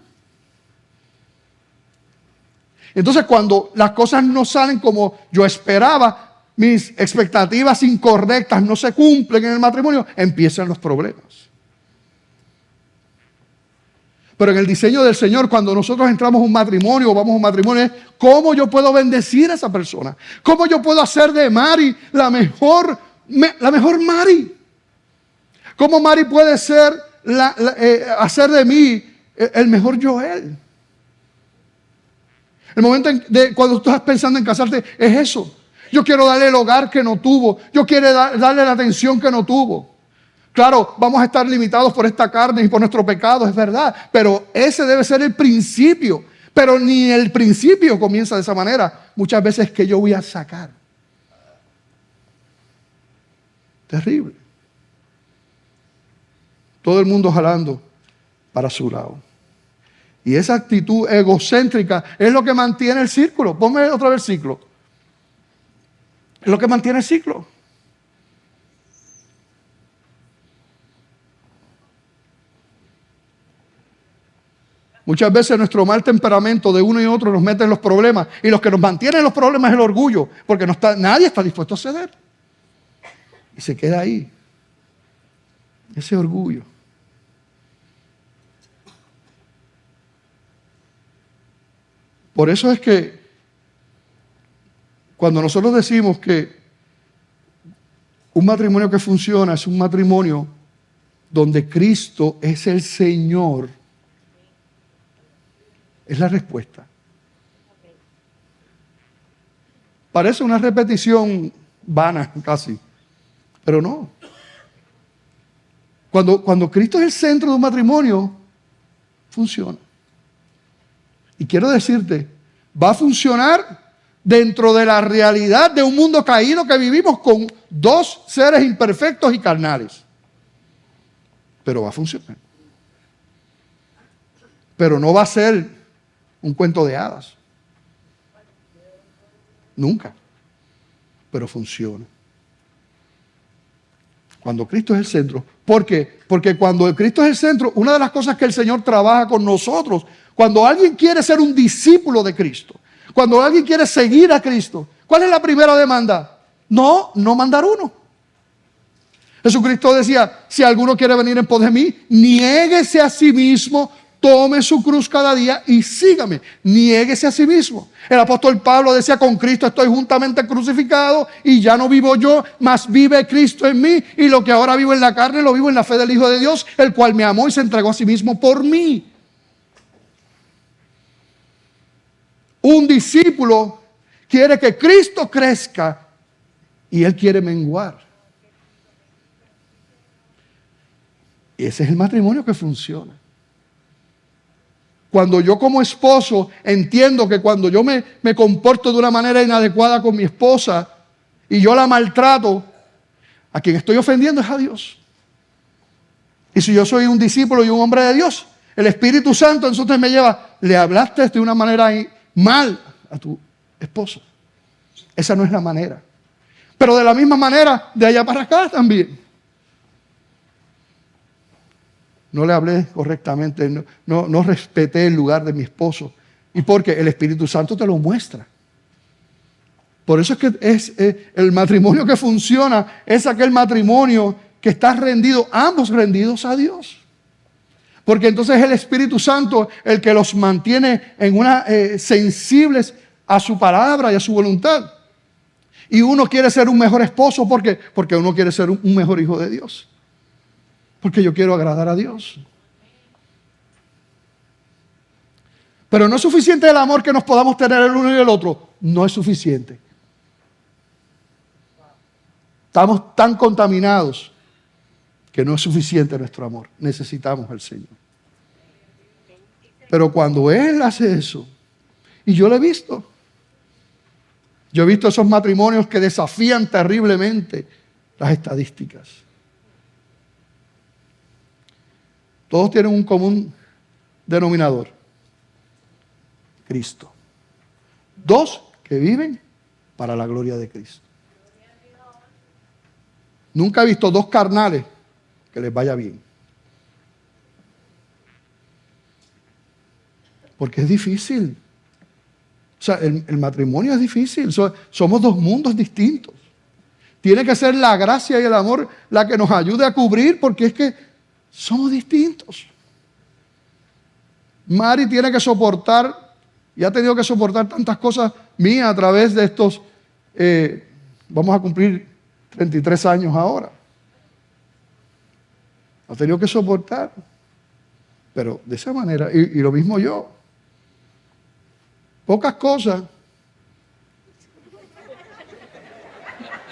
Entonces cuando las cosas no salen como yo esperaba, mis expectativas incorrectas no se cumplen en el matrimonio, empiezan los problemas. Pero en el diseño del Señor, cuando nosotros entramos a un matrimonio o vamos a un matrimonio, es cómo yo puedo bendecir a esa persona. Cómo yo puedo hacer de Mari la mejor Mari. Cómo Mari puede ser hacer de mí el mejor Joel. El momento cuando tú estás pensando en casarte es eso. Yo quiero darle el hogar que no tuvo. Yo quiero darle la atención que no tuvo. Claro, vamos a estar limitados por esta carne y por nuestro pecado, es verdad. Pero ese debe ser el principio. Pero ni el principio comienza de esa manera. Muchas veces que yo voy a sacar. Terrible. Todo el mundo jalando para su lado. Y esa actitud egocéntrica es lo que mantiene el círculo. Ponme otra vez el ciclo. Es lo que mantiene el ciclo. Muchas veces nuestro mal temperamento de uno y otro nos mete en los problemas. Y los que nos mantienen en los problemas es el orgullo. Porque nadie está dispuesto a ceder. Y se queda ahí. Ese orgullo. Por eso es que cuando nosotros decimos que un matrimonio que funciona es un matrimonio donde Cristo es el Señor, es la respuesta. Parece una repetición vana casi, pero no. Cuando Cristo es el centro de un matrimonio, funciona. Y quiero decirte, va a funcionar dentro de la realidad de un mundo caído que vivimos con dos seres imperfectos y carnales. Pero va a funcionar. Pero no va a ser un cuento de hadas. Nunca. Pero funciona. Cuando Cristo es el centro. ¿Por qué? Porque cuando Cristo es el centro, una de las cosas que el Señor trabaja con nosotros, cuando alguien quiere ser un discípulo de Cristo, cuando alguien quiere seguir a Cristo, ¿cuál es la primera demanda? No mandar uno. Jesucristo decía, si alguno quiere venir en pos de mí, niéguese a sí mismo, tome su cruz cada día y sígame. Niéguese a sí mismo. El apóstol Pablo decía, con Cristo estoy juntamente crucificado y ya no vivo yo, mas vive Cristo en mí. Y lo que ahora vivo en la carne, lo vivo en la fe del Hijo de Dios, el cual me amó y se entregó a sí mismo por mí. Un discípulo quiere que Cristo crezca y él quiere menguar. Ese es el matrimonio que funciona. Cuando yo como esposo entiendo que cuando yo me comporto de una manera inadecuada con mi esposa y yo la maltrato, a quien estoy ofendiendo es a Dios. Y si yo soy un discípulo y un hombre de Dios, el Espíritu Santo entonces me lleva, le hablaste de una manera mal a tu esposo. Esa no es la manera. Pero de la misma manera, de allá para acá también. No le hablé correctamente, no respeté el lugar de mi esposo. ¿Y por qué? El Espíritu Santo te lo muestra. Por eso es que es el matrimonio que funciona, es aquel matrimonio que está rendido, ambos rendidos a Dios. Porque entonces es el Espíritu Santo el que los mantiene sensibles a su palabra y a su voluntad. Y uno quiere ser un mejor esposo porque uno quiere ser un mejor hijo de Dios. Porque yo quiero agradar a Dios. Pero no es suficiente el amor que nos podamos tener el uno y el otro. No es suficiente. Estamos tan contaminados que no es suficiente nuestro amor. Necesitamos al Señor. Pero cuando Él hace eso, y yo lo he visto. Yo he visto esos matrimonios que desafían terriblemente las estadísticas. Todos tienen un común denominador. Cristo. Dos que viven para la gloria de Cristo. Nunca he visto dos carnales que les vaya bien. Porque es difícil. O sea, el matrimonio es difícil. Somos dos mundos distintos. Tiene que ser la gracia y el amor la que nos ayude a cubrir, porque es que somos distintos. Mari tiene que soportar, y ha tenido que soportar tantas cosas mías a través de estos, vamos a cumplir 33 años ahora. Ha tenido que soportar, pero de esa manera, y lo mismo yo. Pocas cosas,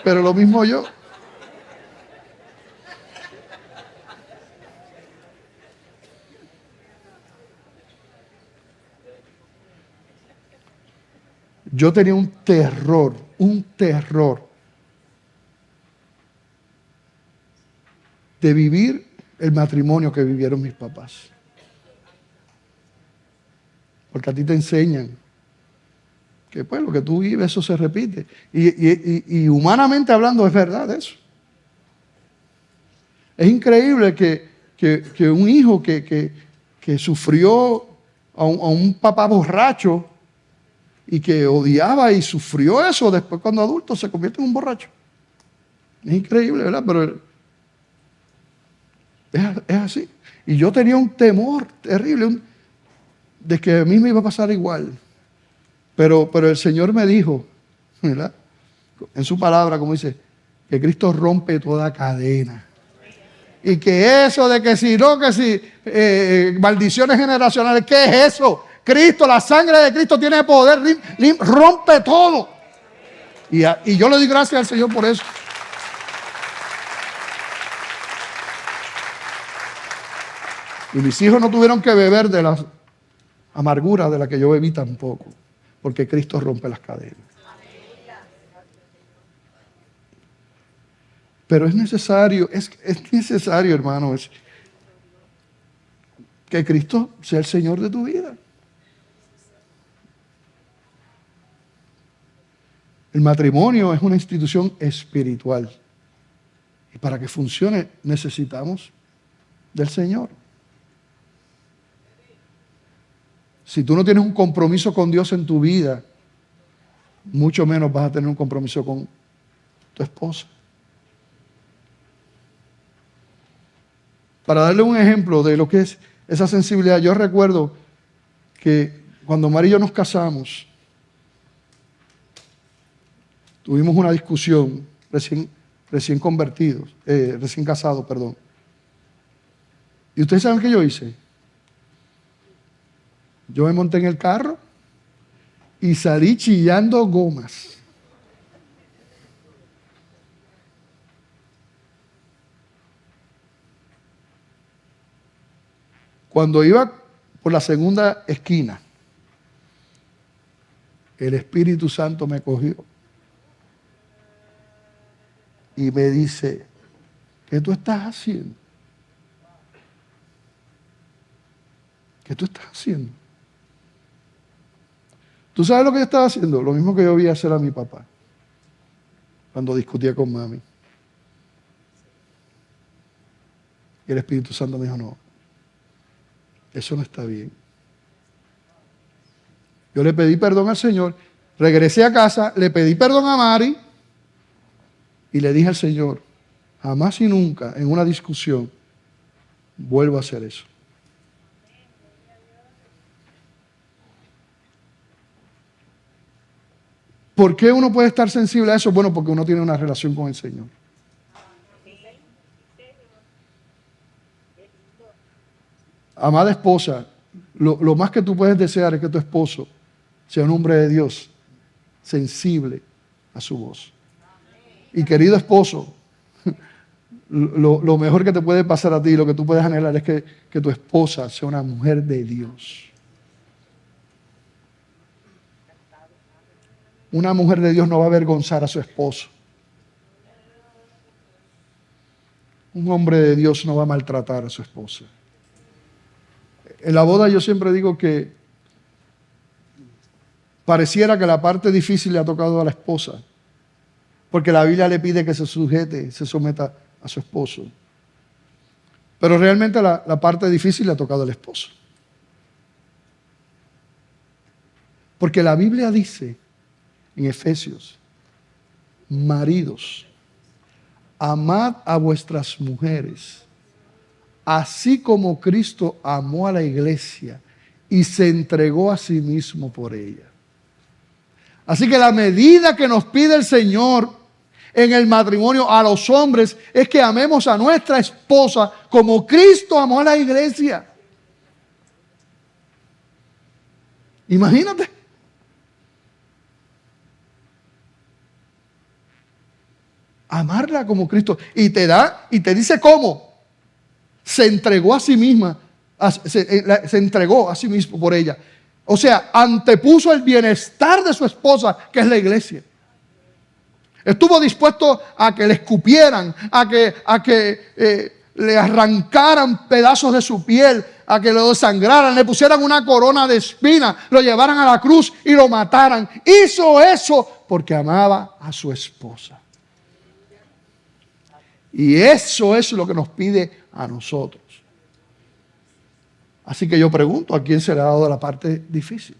pero lo mismo yo. Yo tenía un terror de vivir el matrimonio que vivieron mis papás. Porque a ti te enseñan que pues lo que tú vives, eso se repite. Y humanamente hablando es verdad eso. Es increíble que un hijo que sufrió a un papá borracho y que odiaba y sufrió eso, después cuando adulto se convierte en un borracho. Es increíble, ¿verdad? Pero es así. Y yo tenía un temor terrible de que a mí me iba a pasar igual. Pero el Señor me dijo, ¿verdad? En su palabra, como dice, que Cristo rompe toda cadena. Y que eso de que si no, que si maldiciones generacionales, ¿qué es eso? Cristo, la sangre de Cristo tiene poder, rompe todo. Y yo le doy gracias al Señor por eso. Y mis hijos no tuvieron que beber de las amarguras de la que yo bebí tampoco, porque Cristo rompe las cadenas. Pero es necesario, hermano, que Cristo sea el Señor de tu vida. El matrimonio es una institución espiritual. Y para que funcione necesitamos del Señor. Si tú no tienes un compromiso con Dios en tu vida, mucho menos vas a tener un compromiso con tu esposa. Para darle un ejemplo de lo que es esa sensibilidad, yo recuerdo que cuando María y yo nos casamos, tuvimos una discusión recién convertidos, recién casados, perdón. ¿Y ustedes saben qué yo hice? Yo me monté en el carro y salí chillando gomas. Cuando iba por la segunda esquina, el Espíritu Santo me cogió y me dice, ¿qué tú estás haciendo? ¿Qué tú estás haciendo? ¿Tú sabes lo que yo estaba haciendo? Lo mismo que yo vi hacer a mi papá cuando discutía con mami. Y el Espíritu Santo me dijo, no, eso no está bien. Yo le pedí perdón al Señor, regresé a casa, le pedí perdón a Mari y le dije al Señor, jamás y nunca en una discusión vuelvo a hacer eso. ¿Por qué uno puede estar sensible a eso? Bueno, porque uno tiene una relación con el Señor. Amada esposa, lo más que tú puedes desear es que tu esposo sea un hombre de Dios, sensible a su voz. Y querido esposo, lo mejor que te puede pasar a ti, lo que tú puedes anhelar es que tu esposa sea una mujer de Dios. Una mujer de Dios no va a avergonzar a su esposo. Un hombre de Dios no va a maltratar a su esposa. En la boda yo siempre digo que pareciera que la parte difícil le ha tocado a la esposa, porque la Biblia le pide que se sujete, se someta a su esposo. Pero realmente la parte difícil le ha tocado al esposo. Porque la Biblia dice en Efesios, maridos, amad a vuestras mujeres, así como Cristo amó a la iglesia y se entregó a sí mismo por ella. Así que la medida que nos pide el Señor en el matrimonio a los hombres es que amemos a nuestra esposa como Cristo amó a la iglesia. Imagínate. Amarla como Cristo. Y te dice cómo. Se entregó a sí misma. Se entregó a sí mismo por ella. O sea, antepuso el bienestar de su esposa, que es la iglesia. Estuvo dispuesto a que le escupieran, a que le arrancaran pedazos de su piel, a que lo desangraran, le pusieran una corona de espinas, lo llevaran a la cruz y lo mataran. Hizo eso porque amaba a su esposa. Y eso es lo que nos pide a nosotros. Así que yo pregunto, ¿a quién se le ha dado la parte difícil?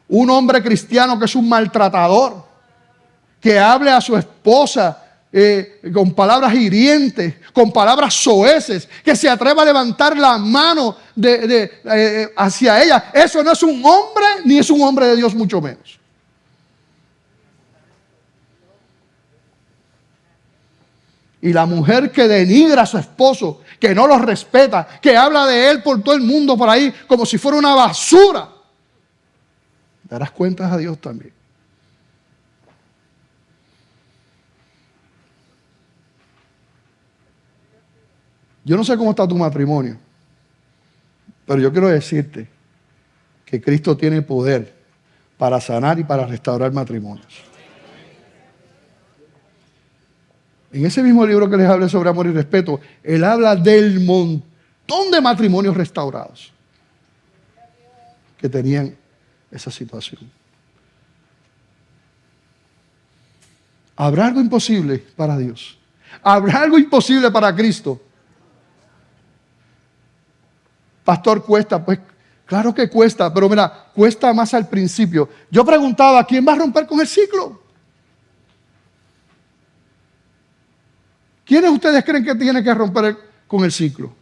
Un hombre cristiano que es un maltratador, que hable a su esposa con palabras hirientes, con palabras soeces, que se atreva a levantar la mano hacia ella. Eso no es un hombre, ni es un hombre de Dios, mucho menos. Y la mujer que denigra a su esposo, que no lo respeta, que habla de él por todo el mundo por ahí como si fuera una basura, darás cuentas a Dios también. Yo no sé cómo está tu matrimonio, pero yo quiero decirte que Cristo tiene poder para sanar y para restaurar matrimonios. En ese mismo libro que les hablé sobre amor y respeto, él habla del montón de matrimonios restaurados que tenían esa situación. ¿Habrá algo imposible para Dios? ¿Habrá algo imposible para Cristo? Pastor, cuesta. Pues claro que cuesta, pero mira, cuesta más al principio. Yo preguntaba, ¿quién va a romper con el ciclo? ¿Quiénes ustedes creen que tienen que romper con el ciclo?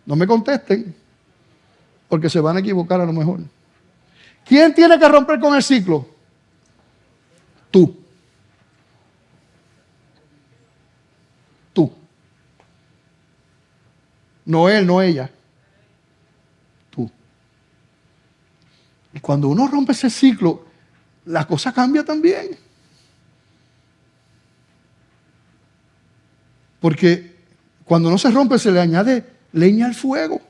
No me contesten, porque se van a equivocar a lo mejor. ¿Quién tiene que romper con el ciclo? Tú. Tú. No él, no ella. Tú. Y cuando uno rompe ese ciclo, la cosa cambia también. Porque cuando no se rompe, se le añade leña al fuego.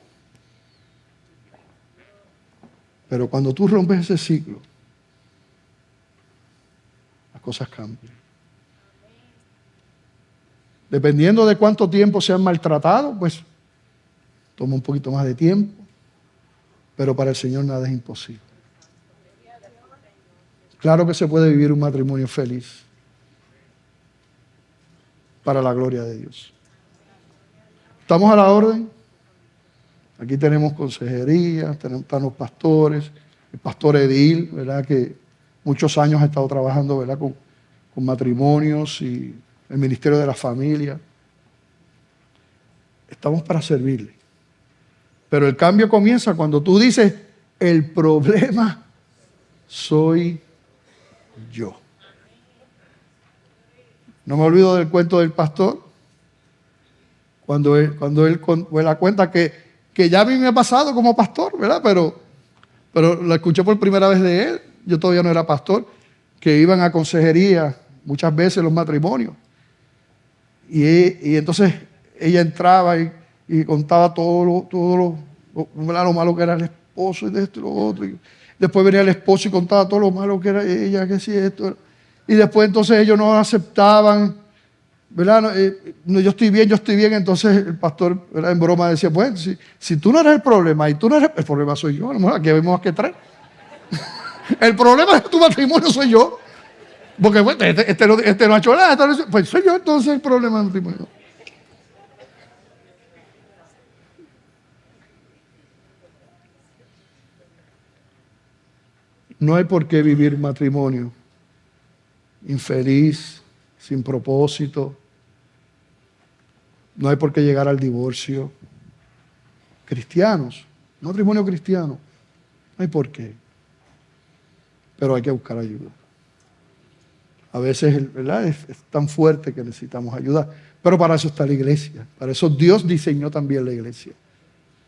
Pero cuando tú rompes ese ciclo, las cosas cambian. Dependiendo de cuánto tiempo se han maltratado, pues toma un poquito más de tiempo. Pero para el Señor nada es imposible. Claro que se puede vivir un matrimonio feliz para la gloria de Dios. ¿Estamos a la orden? Aquí tenemos consejería, están los pastores, el pastor Edil, ¿verdad? Que muchos años ha estado trabajando, ¿verdad? Con matrimonios y el ministerio de la familia. Estamos para servirle. Pero el cambio comienza cuando tú dices, el problema soy yo. No me olvido del cuento del pastor, cuando él da cuenta que ya a mí me ha pasado como pastor, ¿verdad? Pero lo escuché por primera vez de él, yo todavía no era pastor, que iban a consejería muchas veces los matrimonios. Y entonces ella entraba y contaba todo lo malo que era el esposo y de esto y lo otro. Y después venía el esposo y contaba todo lo malo que era ella, que sí, esto. Y después entonces ellos no aceptaban, ¿verdad? Yo estoy bien. Entonces el pastor, ¿verdad? En broma decía, bueno, si tú no eres el problema y tú no eres el problema soy yo, a lo mejor aquí vemos que tres. El problema de tu matrimonio soy yo. Porque bueno, este no ha hecho nada, pues soy yo entonces el problema del matrimonio. No hay por qué vivir matrimonio infeliz, sin propósito. No hay por qué llegar al divorcio. Cristianos, matrimonio cristiano, no hay por qué. Pero hay que buscar ayuda. A veces, ¿verdad? Es tan fuerte que necesitamos ayuda. Pero para eso está la iglesia. Para eso Dios diseñó también la iglesia.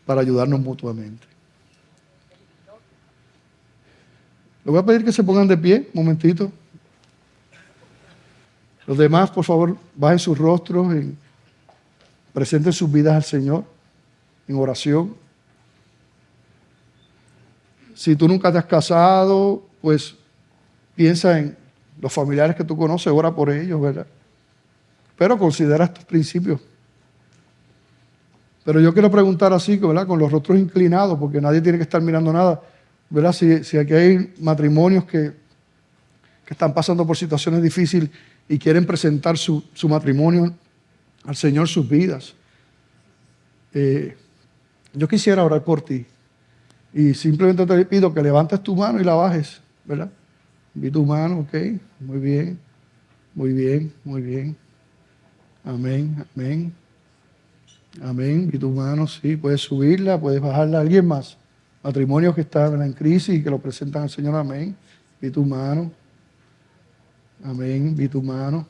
Para ayudarnos mutuamente. Les voy a pedir que se pongan de pie, un momentito. Los demás, por favor, bajen sus rostros, presenten sus vidas al Señor en oración. Si tú nunca te has casado, pues piensa en los familiares que tú conoces, ora por ellos, ¿verdad? pero considera estos principios. Pero yo quiero preguntar así, ¿verdad? Con los rostros inclinados, porque nadie tiene que estar mirando nada, ¿verdad? Si aquí hay matrimonios que están pasando por situaciones difíciles y quieren presentar su matrimonio al Señor, sus vidas. Yo quisiera orar por ti. Y simplemente te pido que levantes tu mano y la bajes, ¿verdad? Vi tu mano, ok. Muy bien, muy bien, muy bien. Amén, amén. Amén. Vi tu mano, sí. Puedes subirla, puedes bajarla. ¿Alguien más? Matrimonios que están en crisis y que lo presentan al Señor, amén. Vi tu mano. Amén. Vi tu mano.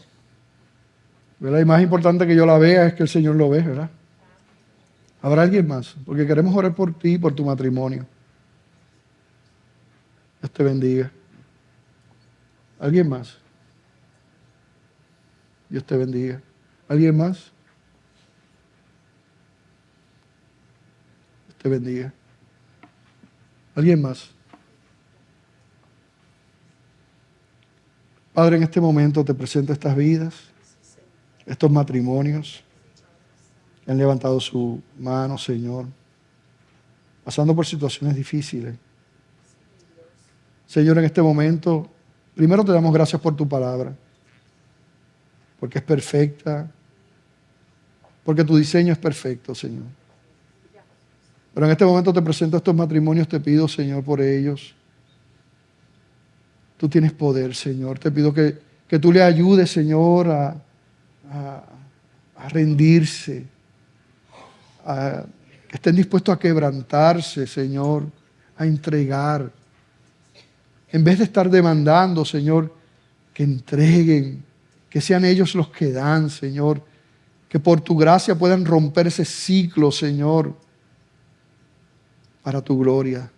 ¿Verdad? Y más importante que yo la vea es que el Señor lo ve, ¿verdad? ¿Habrá alguien más? Porque queremos orar por ti y por tu matrimonio. Dios te bendiga. ¿Alguien más? Dios te bendiga. ¿Alguien más? Dios te bendiga. ¿Alguien más? Padre, en este momento te presento estas vidas, estos matrimonios que han levantado su mano, Señor, pasando por situaciones difíciles. Señor, en este momento, primero te damos gracias por tu palabra, porque es perfecta, porque tu diseño es perfecto, Señor. Pero en este momento te presento estos matrimonios, te pido, Señor, por ellos. Tú tienes poder, Señor. Te pido que tú le ayudes, Señor, a rendirse, que estén dispuestos a quebrantarse, Señor, a entregar. En vez de estar demandando, Señor, que entreguen, que sean ellos los que dan, Señor, que por tu gracia puedan romper ese ciclo, Señor, para tu gloria.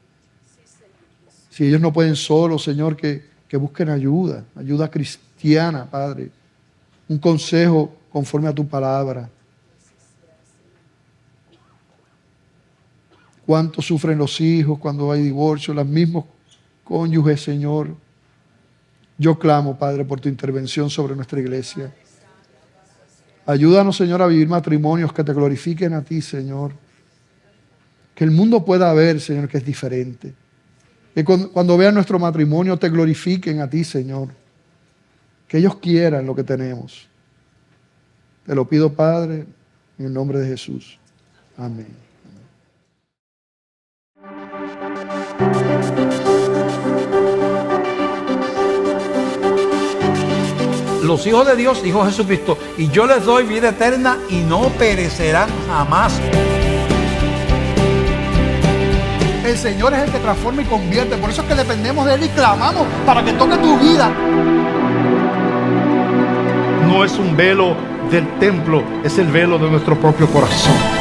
Si ellos no pueden solos, Señor, que busquen ayuda cristiana, Padre. Un consejo conforme a tu palabra. Cuánto sufren los hijos cuando hay divorcio, los mismos cónyuges, Señor. Yo clamo, Padre, por tu intervención sobre nuestra iglesia. Ayúdanos, Señor, a vivir matrimonios que te glorifiquen a ti, Señor. Que el mundo pueda ver, Señor, que es diferente. Que cuando vean nuestro matrimonio te glorifiquen a ti, Señor. Que ellos quieran lo que tenemos. Te lo pido, Padre, en el nombre de Jesús. Amén. Los hijos de Dios, dijo Jesucristo, y yo les doy vida eterna y no perecerán jamás. El Señor es el que transforma y convierte. Por eso es que dependemos de Él y clamamos para que toque tu vida. No es un velo del templo, es el velo de nuestro propio corazón.